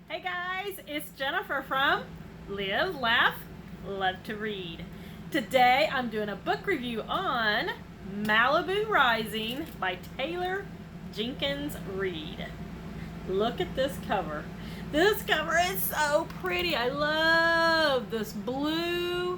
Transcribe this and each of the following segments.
Hey guys, it's Jennifer from Live, Laugh, Love to Read. Today I'm doing a book review on Malibu Rising by Taylor Jenkins Reid. Look at this cover. This cover is so pretty. I love this blue.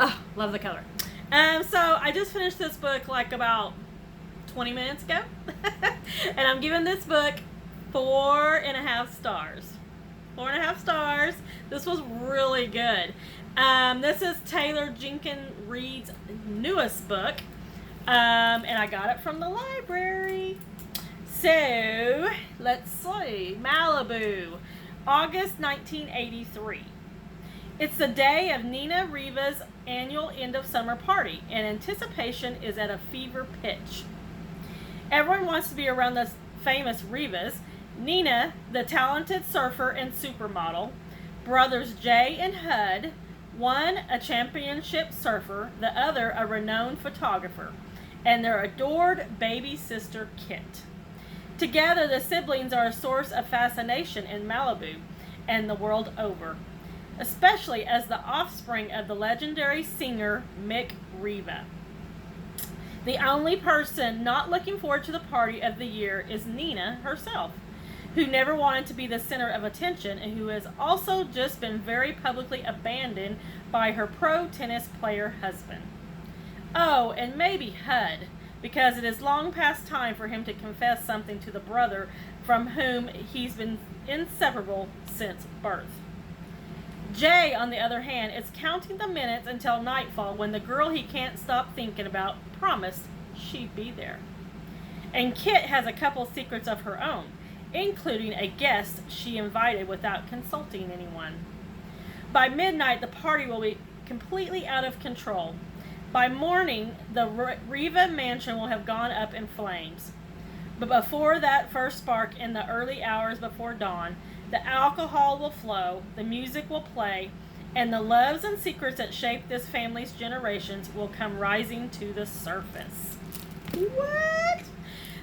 Oh, love the color. So I just finished this book like about 20 minutes ago. And I'm giving this book 4.5 stars. 4.5 stars. This was really good. This is Taylor Jenkins Reid's newest book. And I got it from the library. So, let's see. Malibu, August 1983. It's the day of Nina Riva's annual end of summer party, and anticipation is at a fever pitch. Everyone wants to be around the famous Rivas. Nina, the talented surfer and supermodel, brothers Jay and Hud, one a championship surfer, the other a renowned photographer, and their adored baby sister Kit. Together, the siblings are a source of fascination in Malibu and the world over, especially as the offspring of the legendary singer Mick Riva. The only person not looking forward to the party of the year is Nina herself, who never wanted to be the center of attention and who has also just been very publicly abandoned by her pro tennis player husband. Oh, and maybe Hud, because it is long past time for him to confess something to the brother from whom he's been inseparable since birth. Jay, on the other hand, is counting the minutes until nightfall when the girl he can't stop thinking about promised she'd be there. And Kit has a couple secrets of her own, including a guest she invited without consulting anyone. By midnight, the party will be completely out of control. By morning, the Riva mansion will have gone up in flames. But before that first spark in the early hours before dawn, the alcohol will flow, the music will play, and the loves and secrets that shape this family's generations will come rising to the surface. What?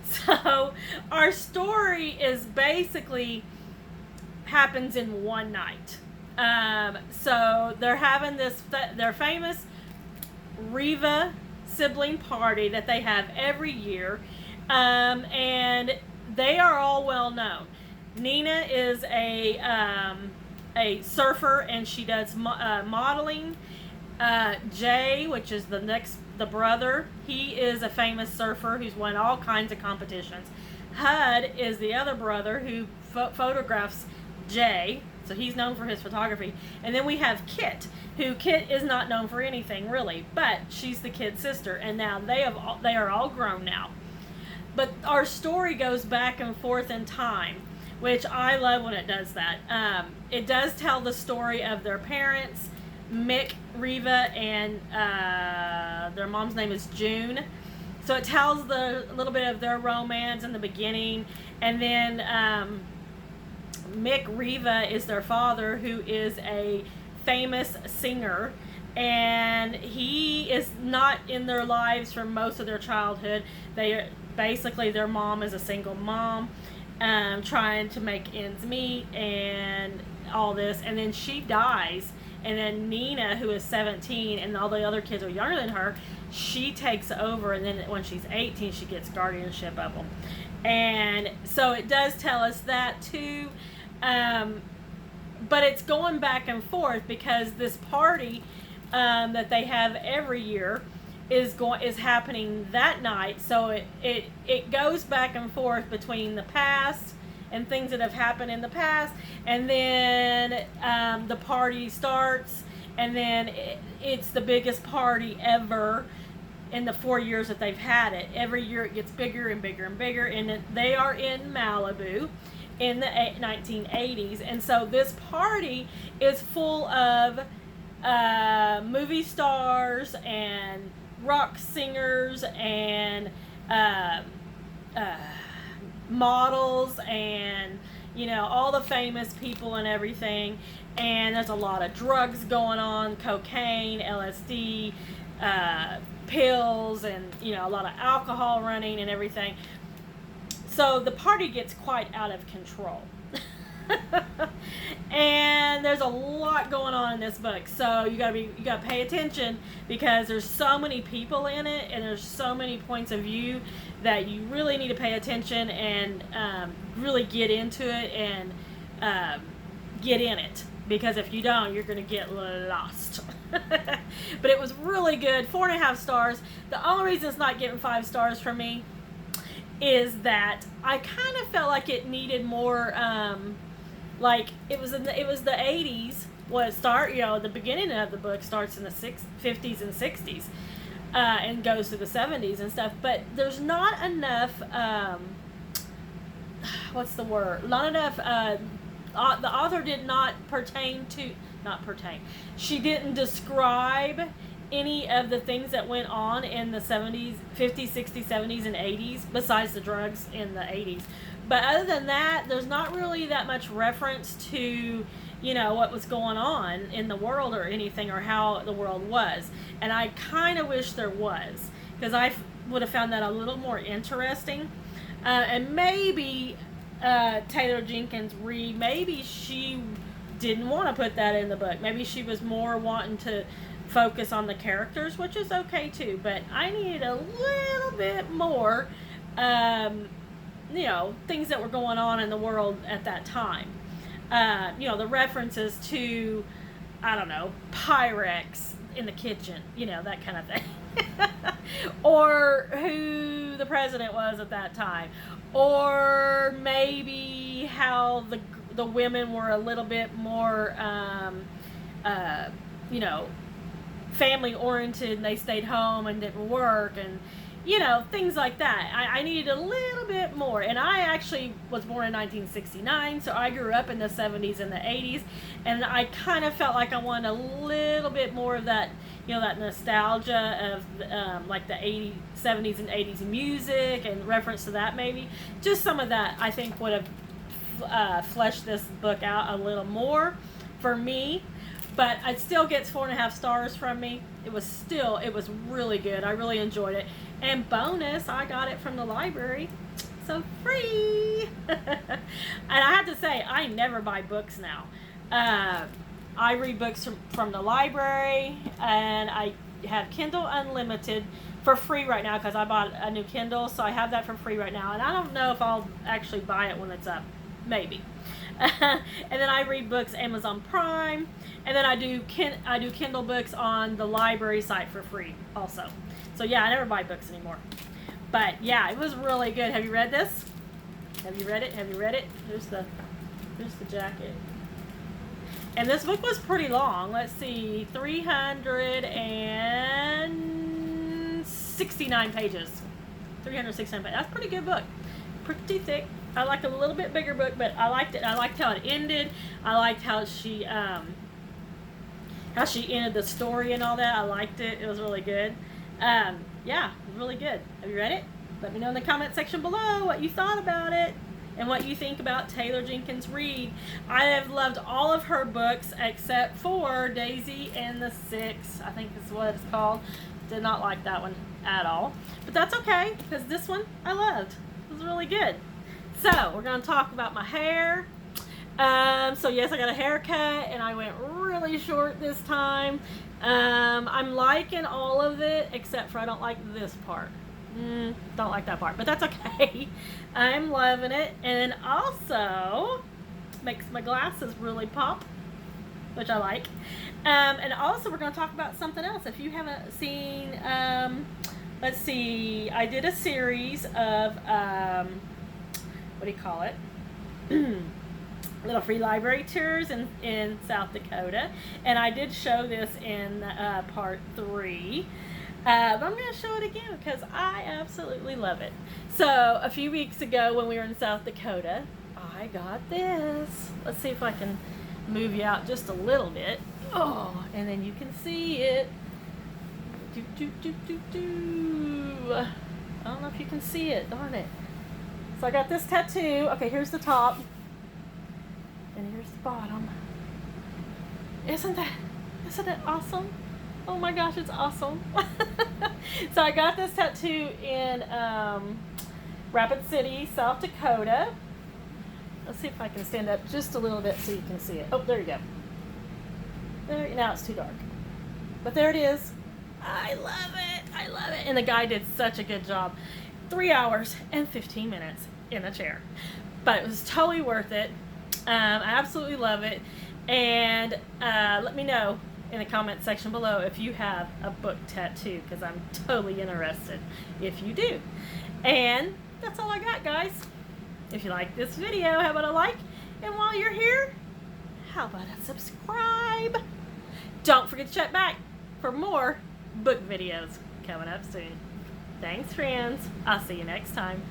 So, our story is basically happens in one night. So they're having their famous Riva sibling party that they have every year, and they are all well known. Nina is a surfer, and she does modeling. Jay, which is the brother, he is a famous surfer who's won all kinds of competitions. Hud is the other brother who photographs Jay, so he's known for his photography. And then we have Kit, who Kit is not known for anything really, but she's the kid sister, and now they are all grown now. But our story goes back and forth in time, which I love when it does that. It does tell the story of their parents, Mick Riva, and their mom's name is June. So it tells a little bit of their romance in the beginning, and then Mick Riva is their father, who is a famous singer, and he is not in their lives for most of their childhood. Their mom is a single mom, trying to make ends meet and all this, and then she dies. And then Nina, who is 17, and all the other kids are younger than her, she takes over, and then when she's 18, she gets guardianship of them. And so it does tell us that too. But it's going back and forth because this party that they have every year is happening that night. So it goes back and forth between the past and things that have happened in the past, and then the party starts, and then it's the biggest party ever in the 4 years that they've had it. Every year it gets bigger and bigger and bigger, and they are in Malibu in the 1980s, and so this party is full of movie stars and rock singers and models and all the famous people and everything, and there's a lot of drugs going on, cocaine, LSD, pills, and a lot of alcohol running and everything. So the party gets quite out of control. there's a lot going on in this book, so you gotta pay attention, because there's so many people in it, and there's so many points of view that you really need to pay attention and really get into it and get in it, because if you don't, you're gonna get lost. But it was really good. 4.5 stars. The only reason it's not getting 5 stars from me is that I kind of felt like it needed more. Like it was the 80s. The beginning of the book starts in the 50s and 60s, and goes to the 70s and stuff. But there's not enough. What's the word? Not enough. The author did not pertain. She didn't describe any of the things that went on in the 70s, 50s, 60s, 70s, and 80s, besides the drugs in the 80s. But other than that, there's not really that much reference to, what was going on in the world or anything, or how the world was. And I kind of wish there was, because I would have found that a little more interesting. And maybe Taylor Jenkins Reid, maybe she didn't want to put that in the book. Maybe she was more wanting to focus on the characters, which is okay too. But I needed a little bit more, things that were going on in the world at that time. The references to, I don't know, Pyrex in the kitchen, that kind of thing. Or who the president was at that time. Or maybe how the women were a little bit more, family oriented, and they stayed home and didn't work, and things like that. I needed a little bit more. And I actually was born in 1969, so I grew up in the 70s and the 80s, and I kind of felt like I wanted a little bit more of that, that nostalgia of like the 80s, 70s and 80s music, and reference to that maybe. Just some of that I think would have fleshed this book out a little more for me. But it still gets 4.5 stars from me. It was really good. I really enjoyed it. And bonus, I got it from the library, so free. And I have to say, I never buy books now. I read books from the library, and I have Kindle Unlimited for free right now, because I bought a new Kindle, so I have that for free right now. And I don't know if I'll actually buy it when it's up. Maybe. And then I read books Amazon Prime, and then I do Kindle books on the library site for free also. So yeah, I never buy books anymore. But yeah, it was really good. Have you read this? Have you read it? Here's the jacket. And this book was pretty long. Let's see, 369 pages. 369 pages. That's a pretty good book. Pretty thick. I liked a little bit bigger book, but I liked it. I liked how it ended. I liked how she ended the story and all that. I liked it. It was really good. Yeah, really good. Have you read it? Let me know in the comment section below what you thought about it and what you think about Taylor Jenkins Reid. I have loved all of her books except for Daisy and the Six, I think is what it's called. Did not like that one at all. But that's okay, because this one I loved. It was really good. So, we're going to talk about my hair. So yes, I got a haircut, and I went really short this time. I'm liking all of it, except for I don't like this part. Don't like that part, but that's okay. I'm loving it, and also makes my glasses really pop, which I like. And also we're going to talk about something else. If you haven't seen, let's see, I did a series of, what do you call it? Little free library tours in South Dakota, and I did show this in part 3, but I'm going to show it again because I absolutely love it. So a few weeks ago when we were in South Dakota, I got this. Let's see if I can move you out just a little bit. Oh, and then you can see it. I don't know if you can see it, darn it. So I got this tattoo. Okay, here's the top. And here's the bottom. Isn't it awesome? Oh my gosh, it's awesome. So I got this tattoo in Rapid City, South Dakota. Let's see if I can stand up just a little bit so you can see it. Oh, there you go. There, now it's too dark. But there it is. I love it. I love it. And the guy did such a good job. 3 hours and 15 minutes in a chair. But it was totally worth it. I absolutely love it. And let me know in the comment section below if you have a book tattoo, because I'm totally interested if you do. And that's all I got, guys. If you like this video, how about a like? And while you're here, how about a subscribe? Don't forget to check back for more book videos coming up soon. Thanks, friends. I'll see you next time.